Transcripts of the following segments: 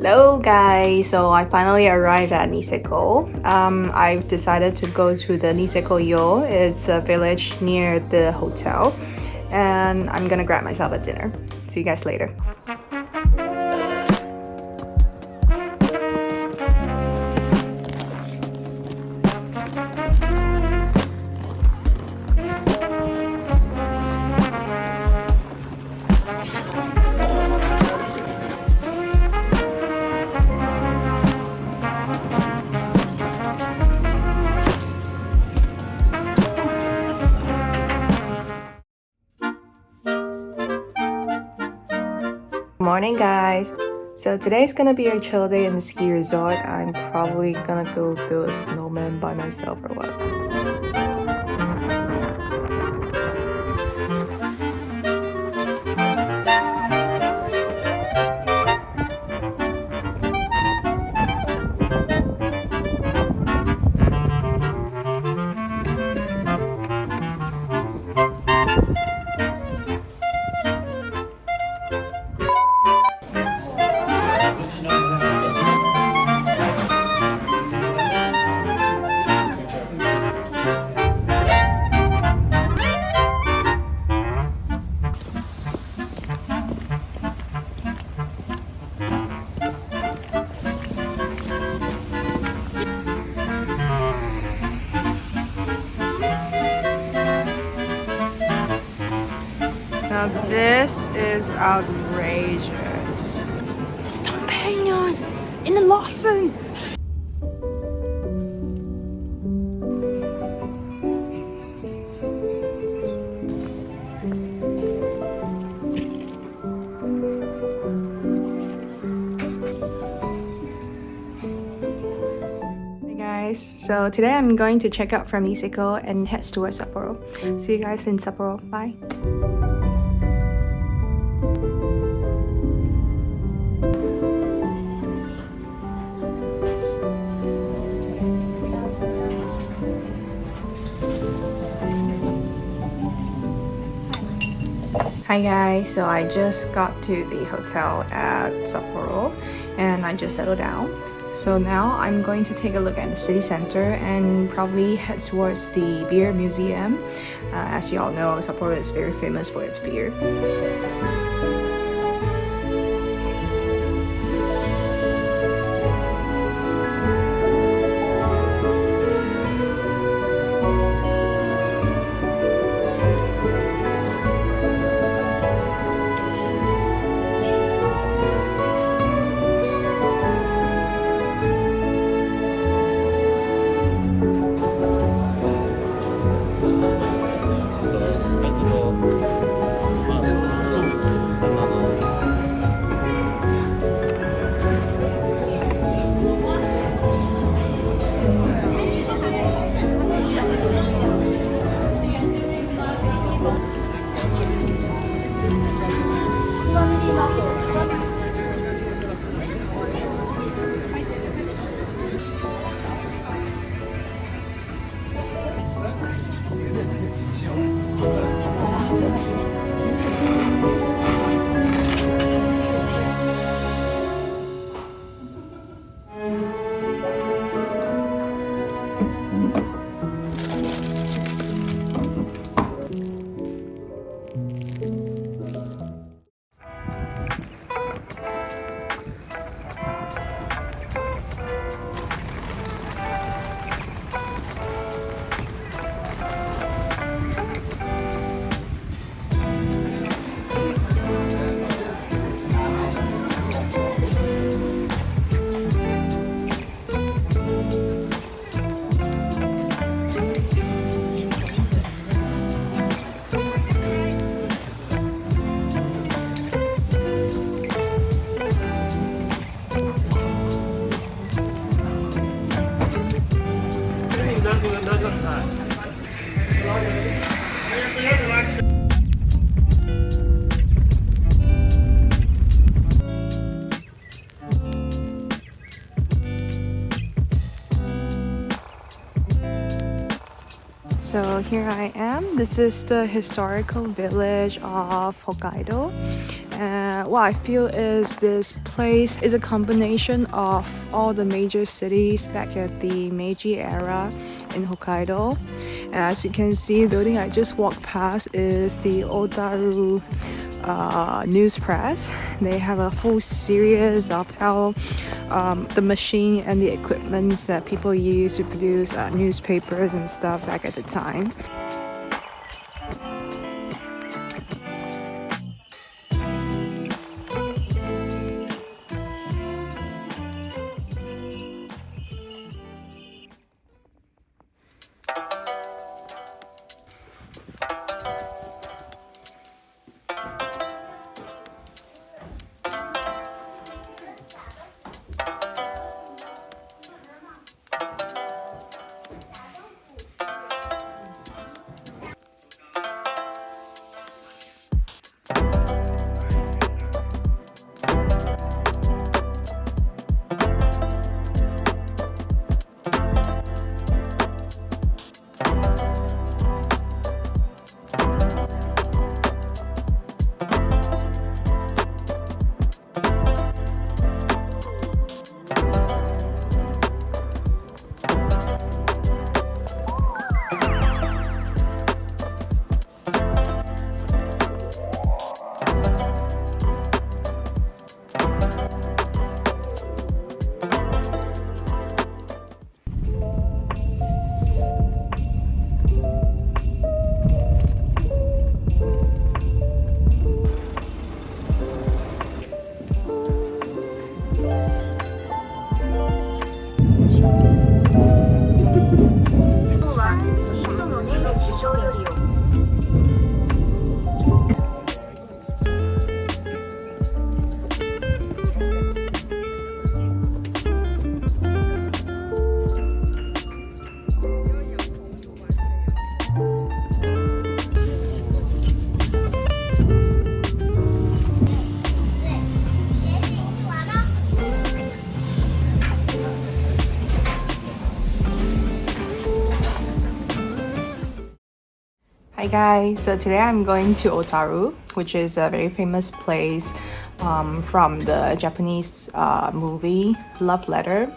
Hello guys, so I finally arrived at Niseko. I've decided to go to the Niseko Yo. It's a village near the hotel, and I'm gonna grab myself a dinner. See you guys later. Morning guys, so today's gonna be a chill day in the ski resort. I'm probably gonna go build a snowman by myself or what. Now this is outrageous. It's Dom Perignon in the Lawson. Hey guys, so today I'm going to check out from Niseko and head towards Sapporo. See you guys in Sapporo. Bye. Hi guys, so I just got to the hotel at Sapporo and I just settled down. So now I'm going to take a look at the city center and probably head towards the beer museum. As you all know, Sapporo is very famous for its beer. So here I am. This is the historical village of Hokkaido. what I feel is this place is a combination of all the major cities back at the Meiji era in Hokkaido. And as you can see, the building I just walked past is the Otaru news press. They have a full series of how the machine and the equipments that people use to produce newspapers and stuff back at the time. Hi guys, so today I'm going to Otaru, which is a very famous place from the Japanese movie Love Letter.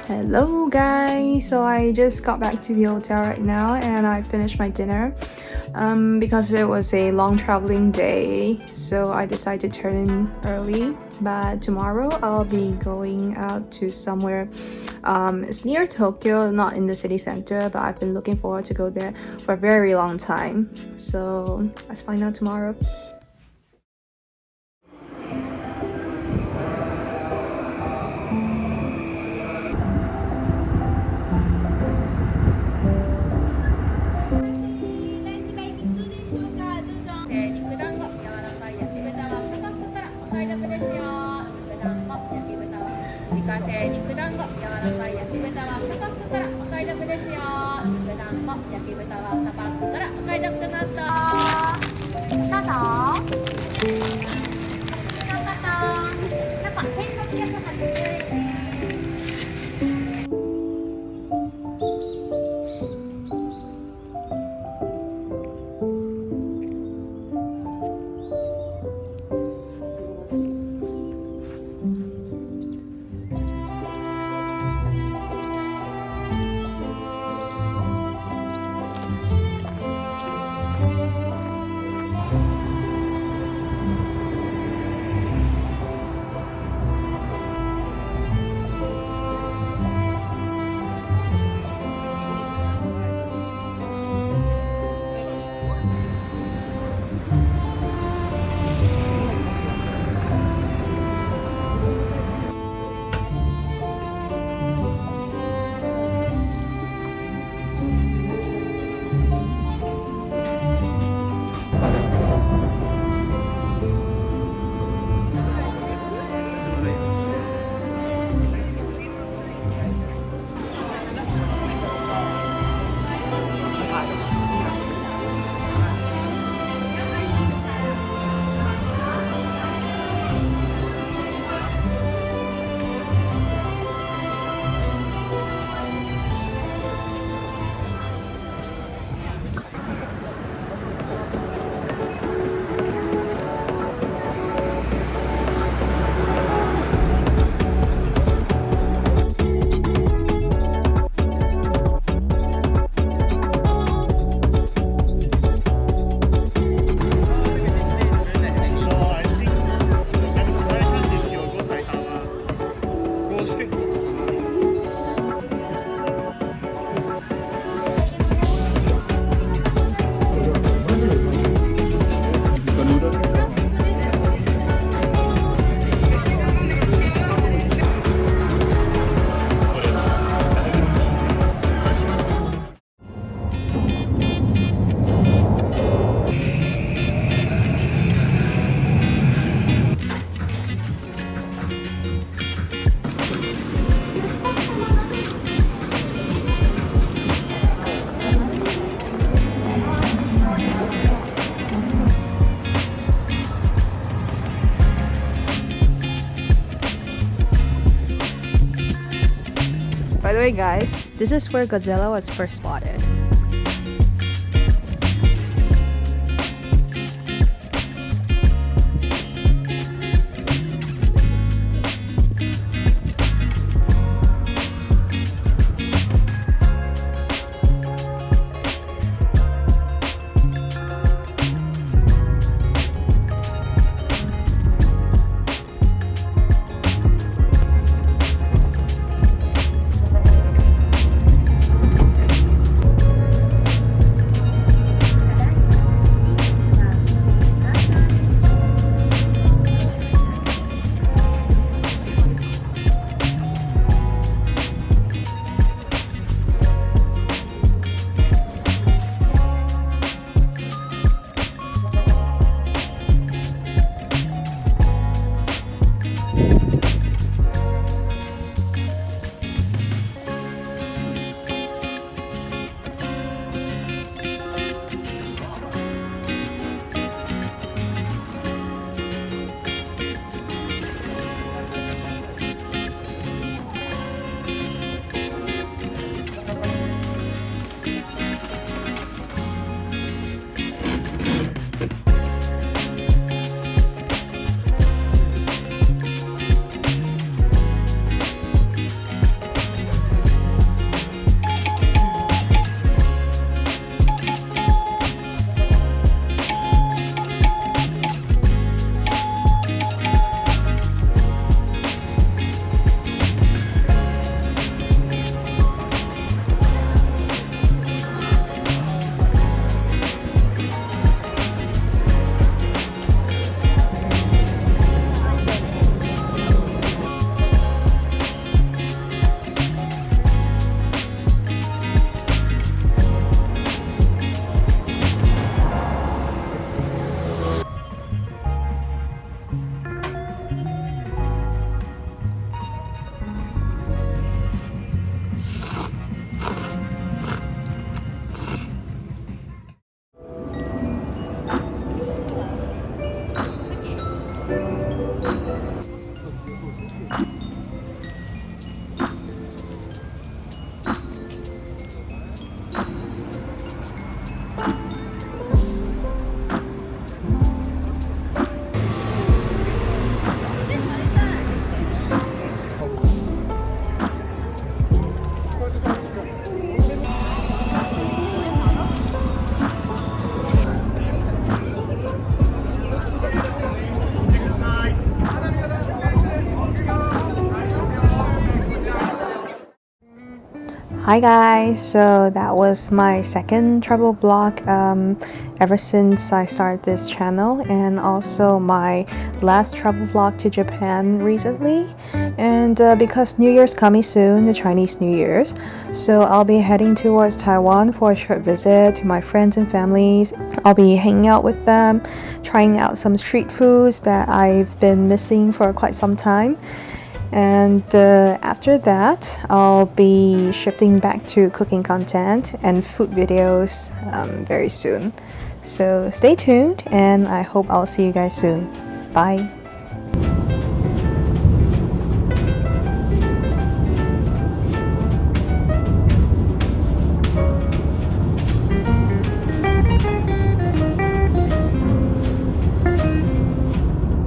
Hello guys, so I just got back to the hotel right now and I finished my dinner because it was a long traveling day, so I decided to turn in early. But tomorrow I'll be going out to somewhere, it's near Tokyo, not in the city center, but I've been looking forward to go there for a very long time, so let's find out tomorrow. By the way guys, this is where Godzilla was first spotted. Hi guys, so that was my second travel vlog ever since I started this channel, and also my last travel vlog to Japan recently. And because New Year's coming soon, the Chinese New Year's, so I'll be heading towards Taiwan for a short visit to my friends and families. I'll be hanging out with them, trying out some street foods that I've been missing for quite some time. And after that, I'll be shifting back to cooking content and food videos very soon. So stay tuned, and I hope I'll see you guys soon. Bye!